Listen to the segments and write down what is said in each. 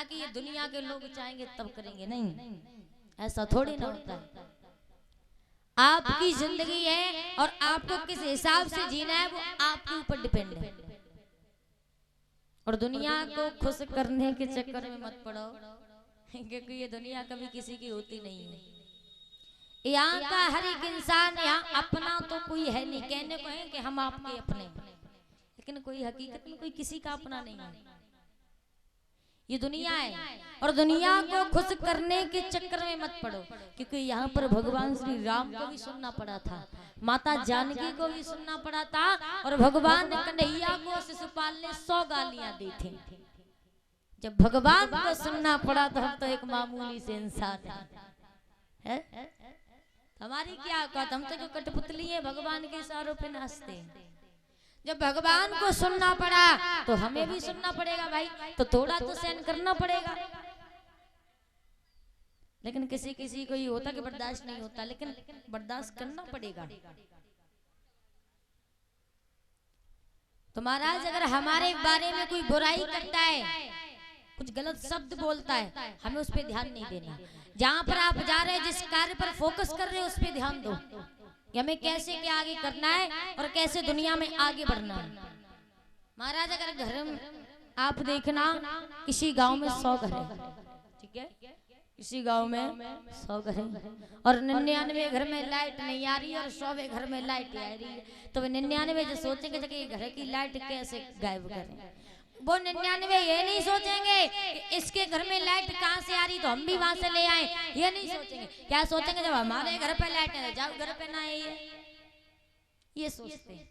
ना कि ये दुनिया के लोग चाहेंगे तब करेंगे, नहीं, ऐसा थोड़ी ना होता है। आपकी जिंदगी है और आपको किस हिसाब से जीना है वो आपके ऊपर डिपेंड है। और दुनिया को खुश करने के चक्कर में मत पड़ो, क्योंकि ये दुनिया कभी किसी की होती नहीं है। यहाँ का हर एक इंसान यहाँ अपना तो कोई है नहीं, कहने को है कि हम आपके अपने, लेकिन कोई हकीकत में कोई किसी का अपना नहीं है। ये दुनिया है और दुनिया को खुश करने के चक्कर में मत पड़ो, क्योंकि यहाँ पर भगवान श्री राम को भी सुनना पड़ा था, माता जानकी को भी सुनना पड़ा था, और भगवान कन्हैया को शिशुपाल ने 100 गालियां दी थी। जब भगवान को सुनना पड़ा तो हम तो एक मामूली से इंसान है? हमारी क्या औकात, हम तो जो कठपुतली है भगवान के इशारों पे नाचते हैं। जब भगवान को सुनना पड़ा तो हमें भी सुनना पड़ेगा भाई, तो थोड़ा तो सहन करना पड़ेगा। लेकिन किसी किसी को ये होता कि बर्दाश्त नहीं होता, लेकिन बर्दाश्त करना पड़ेगा। तो महाराज अगर हमारे बारे में कोई बुराई करता है, कुछ गलत शब्द बोलता है, हमें उस पर ध्यान नहीं देना। जहां पर आप जा रहे हैं, जिस कार्य पर फोकस कर रहे हो, उस पर ध्यान दो कि हमें कैसे क्या आगे करना है और कैसे दुनिया में आगे बढ़ना है। महाराज अगर घर में आप देखना, किसी गांव में 100 घर है, ठीक है, किसी गांव में 100 घर है और 99 घर में लाइट नहीं आ रही और 100वें घर में लाइट आ रही है, तो 99 जो सोचेंगे कि घर की लाइट कैसे गायब करें। वो 99 ये नहीं सोचेंगे कि इसके घर में लाइट कहाँ से आ रही तो हम भी वहां से ले आए, ये नहीं सोचेंगे। क्या सोचेंगे, जब हमारे घर पे लाइट है जाओ घर पे ना है, ये सोचते हैं।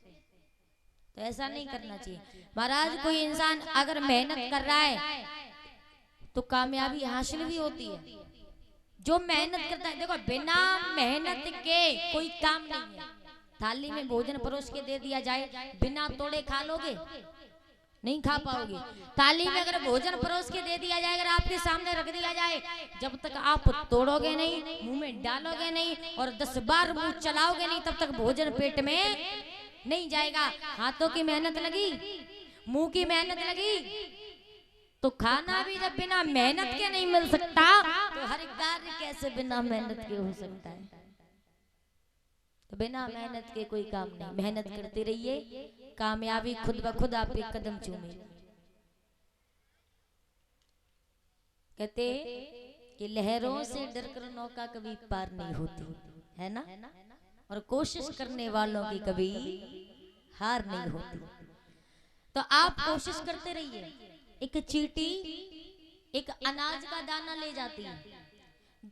तो ऐसा नहीं करना चाहिए महाराज। कोई इंसान अगर मेहनत कर रहा है तो कामयाबी हासिल भी होती है। जो मेहनत करता है, देखो बिना मेहनत के कोई काम नहीं है। थाली में भोजन परोस के दे दिया जाए, बिना तोड़े खा लोगे? नहीं खा पाओगे। थाली में अगर भोजन परोस के दे दिया जाए, अगर आपके सामने रख दिया जाए, जब तक आप तोड़ोगे नहीं, मुंह में डालोगे नहीं और 10 बार मुंह चलाओगे नहीं, तब तक भोजन पेट में नहीं जाएगा। हाथों की मेहनत लगी, मुंह की मेहनत लगी, तो खाना भी जब बिना मेहनत के नहीं मिल सकता, तो हर कार्य कैसे बिना मेहनत के हो सकता है? तो बिना मेहनत के कोई काम नहीं। मेहनत करते रहिए, कामयाबी खुद ब खुद आपके कदम चूमे। कहते कि लहरों से डरकर नौका कभी पार नहीं होती, है ना, और कोशिश करने वालों की कभी हार नहीं होती। तो आप कोशिश करते रहिए। एक चींटी एक अनाज का दाना ले जाती है,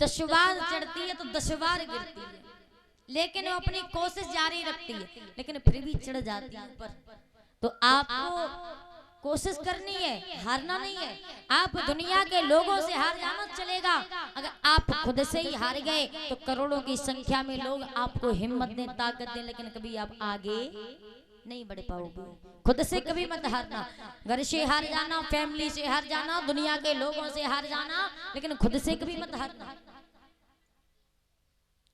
10 बार चढ़ती है तो 10 बार गिरती है, लेकिन वो अपनी कोशिश जारी रखती है, लेकिन फिर भी चढ़ जाती है ऊपर। तो आपको कोशिश करनी है, हारना नहीं है। आप दुनिया के लोगों से हार जाना चलेगा, अगर आप खुद से ही हार गए तो करोड़ों की संख्या में लोग आपको हिम्मत दें, ताकत दें, लेकिन कभी आप आगे नहीं बढ़ पाओगे। खुद से कभी मत हारना। घर से हार जाना, फैमिली से हार जाना, दुनिया के लोगों से हार जाना, लेकिन खुद से कभी मत हारना।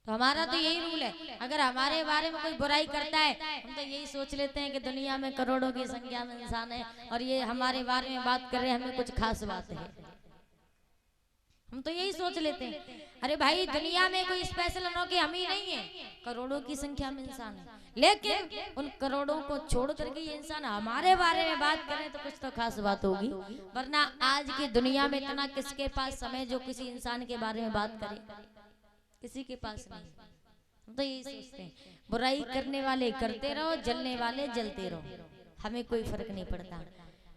तो हमारा तो यही रूल है, अगर हमारे बारे में कोई बुराई करता है, हम तो यही सोच लेते हैं कि दुनिया में करोड़ों की संख्या में इंसान है और ये हमारे बारे में बात कर रहे हैं, हमें कुछ खास बात है। हम तो यही सोच लेते हैं, अरे भाई दुनिया में कोई स्पेशल अनोखे हम ही नहीं है, करोड़ों की संख्या में इंसान है, लेकिन उन करोड़ों को छोड़ करके ये इंसान हमारे बारे में बात करें तो कुछ तो खास बात होगी। वरना आज की दुनिया में इतना किसके पास समय जो किसी इंसान के बारे में बात करे? किसी के पास नहीं। हम तो यही सोचते हैं, बुराई करने वाले करते रहो, जलने वाले जलते रहो, हमें कोई फर्क नहीं पड़ता।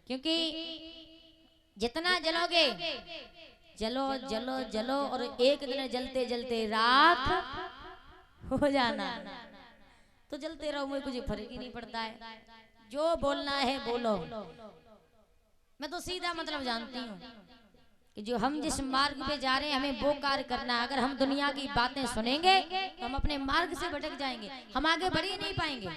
क्योंकि जितना जलोगे, जलो जलो जलो और एक दिन जलते जलते राख हो जाना, तो जलते रहो, मुझे कुछ फर्क ही नहीं पड़ता है। जो बोलना है बोलो। मैं तो सीधा मतलब जानती हूँ कि जो हम जिस मार्ग पे जा रहे हैं हमें वो कार्य करना है। अगर हम दुनिया की बातें सुनेंगे तो हम अपने मार्ग से भटक जाएंगे, हम आगे बढ़ ही नहीं पाएंगे।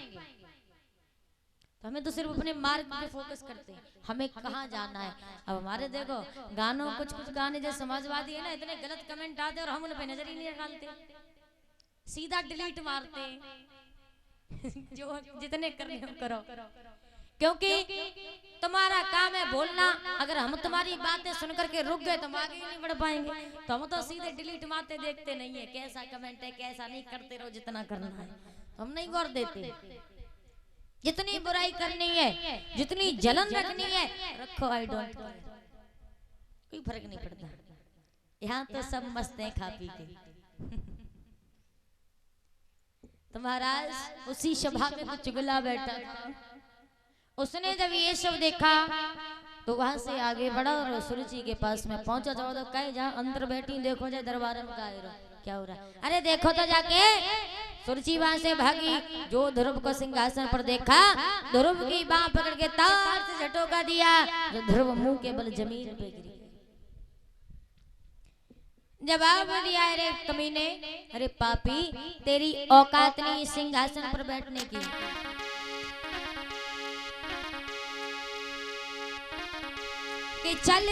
तो हमें तो सिर्फ अपने मार्ग पे फोकस करते हैं, हमें कहाँ जाना है। अब हमारे देखो गानों, कुछ कुछ गाने जो समाजवादी है ना, इतने गलत कमेंट आते और हम उन पे नजर ही नहीं डालते, सीधा डिलीट मारते। जो जितने करने हो करो। क्योंकि तुम्हारा काम है बोलना। अगर हम तुम्हारी बातें सुनकर के रुक गए तो हम आगे ही नहीं बढ़ पाएंगे। तो हम तो सीधे डिलीट मारते देखते नहीं है, कैसा कमेंट है कैसा नहीं, करते रहो जितना करना है। तो हम नहीं गौर देते। जितनी बुराई करनी है, जितनी जलन रखनी है रखो, आई डोंट केयर, कोई फर्क नहीं पड़ता। यहाँ तो सब मस्त हैं खा पी के। तो महाराज उसी सभा में कुछ चुगला बैठा था। उसने जब ये सब देखा तो वहां से आगे बढ़ा और सुरुचि के पास में पहुंचा। जाओ तो कहे जहाँ अंदर बैठी देखो जाए दरबार में क्या हो रहा है। अरे देखो तो जाके। सुरुचि वहां से भागी। जो ध्रुव को सिंहासन पर देखा, ध्रुव की बांह पकड़ के तार से झटोका दिया, जो ध्रुव मुंह के बल जमीन पे गिर गया। जवाब दिया, अरे कमीने, अरे पापी, तेरी औकात नहीं सिंहासन पर बैठने की। कि चल